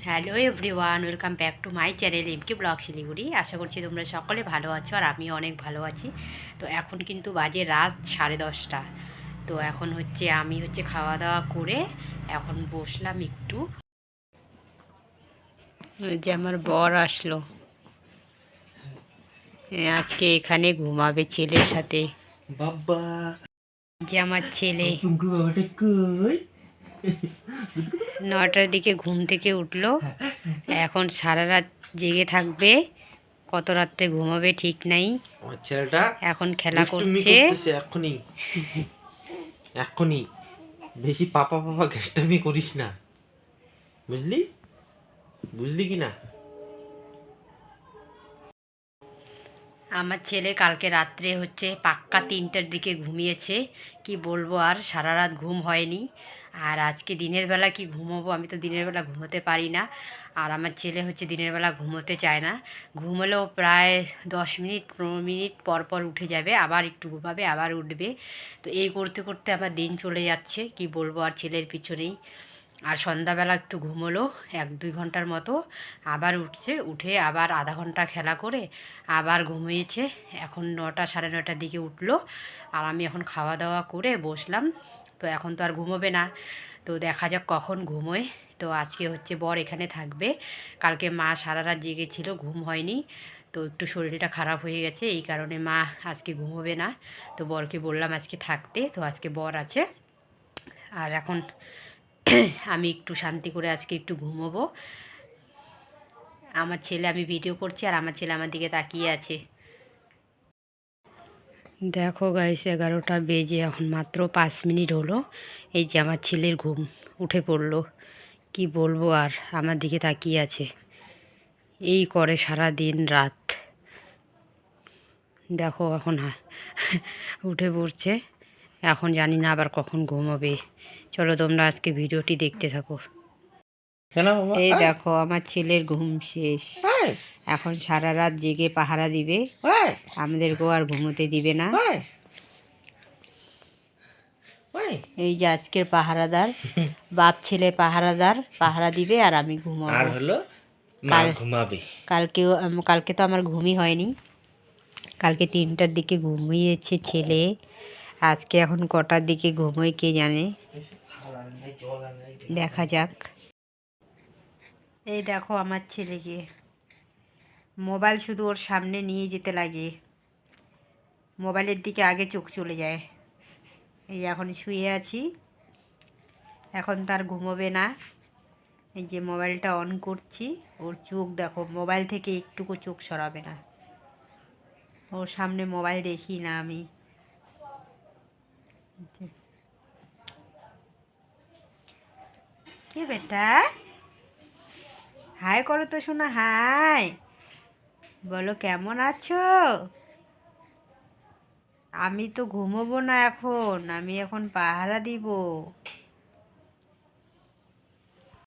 Hello everyone, welcome back to my channel MK blog Siliguri. আশা করছি তোমরা সকলে ভালো আছো আর আমিও অনেক ভালো আছি। তো এখন কিন্তু বাজে রাত 10:30। তো এখন আমি খাওয়া দাওয়া করে এখন বসলাম একটু। ওই যে আমার বর আসলো, আজকে এখানে ঘুমাবে ছেলের সাথে। বাবা যে আমার ছেলে বাবাটা কই? 9টার দিকে ঘুম থেকে উঠলো, এখন সারা রাত জেগে থাকবে, কত রাত্রে ঘুমাবে ঠিক নাই। আমার ছেলেটা এখন খেলা দুষ্টুমি করছে। করতেছে এখনই এখনই। বেশি পাপা পাপা ঘেষ্টামি করিস না, বুঝলি বুঝলি কি না? আমার ছেলে কালকে রাত্রে পাক্কা 3টার দিকে ঘুমিয়েছে। কি বলবো, আর সারা রাত ঘুম হয়নি। আর আজকে দিনের বেলা কি ঘুমোবো, আমি তো দিনের বেলা ঘুমোতে পারি না। আর আমার ছেলে দিনের বেলা ঘুমোতে চায় না। ঘুমোলেও প্রায় 10 মিনিট 15 মিনিট পর পর উঠে যাবে, আবার একটু ঘুমাবে, আবার উঠবে। তো এই করতে করতে আমার দিন চলে যাচ্ছে, কি বলবো, আর ছেলের পিছনেই। আর সন্ধ্যাবেলা একটু ঘুমোলো 1-2 ঘন্টার মতো, আবার উঠে আবার আধা ঘন্টা খেলা করে আবার ঘুমিয়েছে। এখন 9টা 9:30টার দিকে উঠলো। আর আমি এখন খাওয়া দাওয়া করে বসলাম। তো এখন তো আর ঘুমোবে না, তো দেখা যাক কখন ঘুমোয়। তো আজকে বর এখানে থাকবে। কালকে মা সারা রাত জেগেছিল, ঘুম হয়নি। তো একটু শরীরটা খারাপ হয়ে গেছে, এই কারণে মা আজকে ঘুমোবে না। তো বরকে বললাম আজকে থাকতে, তো আজকে বর আছে। আর এখন আমি একটু শান্তি করে আজকে একটু ঘুমোবো। আমার ছেলে, আমি ভিডিও করছি আর আমার ছেলে আমার দিকে তাকিয়ে আছে। দেখো গাইস, 11টা বেজে এখন মাত্র 5 মিনিট হলো। এই যে আমার ছেলের ঘুম উঠে পড়লো। কি বলবো, আর আমার দিকে তাকিয়ে আছে। এই করে সারা দিন রাত। দেখো এখন উঠে পড়ছে। এখন জানি না আবার কখন ঘুমোবে। চলো তোমরা আজকে ভিডিওটি দেখতে থাকো। কেন বাবা? এই দেখো আমার ছেলের ঘুম শেষ। এখন সারা রাত জেগে পাহারা দিবে, আমাদেরকেও আর ঘুমোতে দিবে না। এই যে আজকের পাহারাদার, বাপ ছেলে পাহারাদার, পাহারা দিবে আর আমি আর ঘুমাবো। হলো মা ঘুমাবে। কালকে তো আমার ঘুমই হয়নি। কালকে 3টার দিকে ঘুমিয়েছে ছেলে। আজকে এখন কটার দিকে ঘুমোয় কে জানে, দেখা যাক। এই দেখো আমার ছেলেকে, মোবাইল শুধু ওর সামনে নিয়ে যেতে লাগে, মোবাইলের দিকে আগে চোখ চলে যায়। এই এখন শুয়ে আছি, এখন তার ঘুমোবে না। এই যে মোবাইলটা অন করছি, ওর চোখ দেখো, মোবাইল থেকে একটুকু চোখ সরাবে না। ওর সামনে মোবাইল দেখি না আমি। কে বেটা, হাই করো তো শোনা, হাই বলো, কেমন আছো? আমি তো ঘুমোবো না এখন, আমি এখন পাহারা দিব।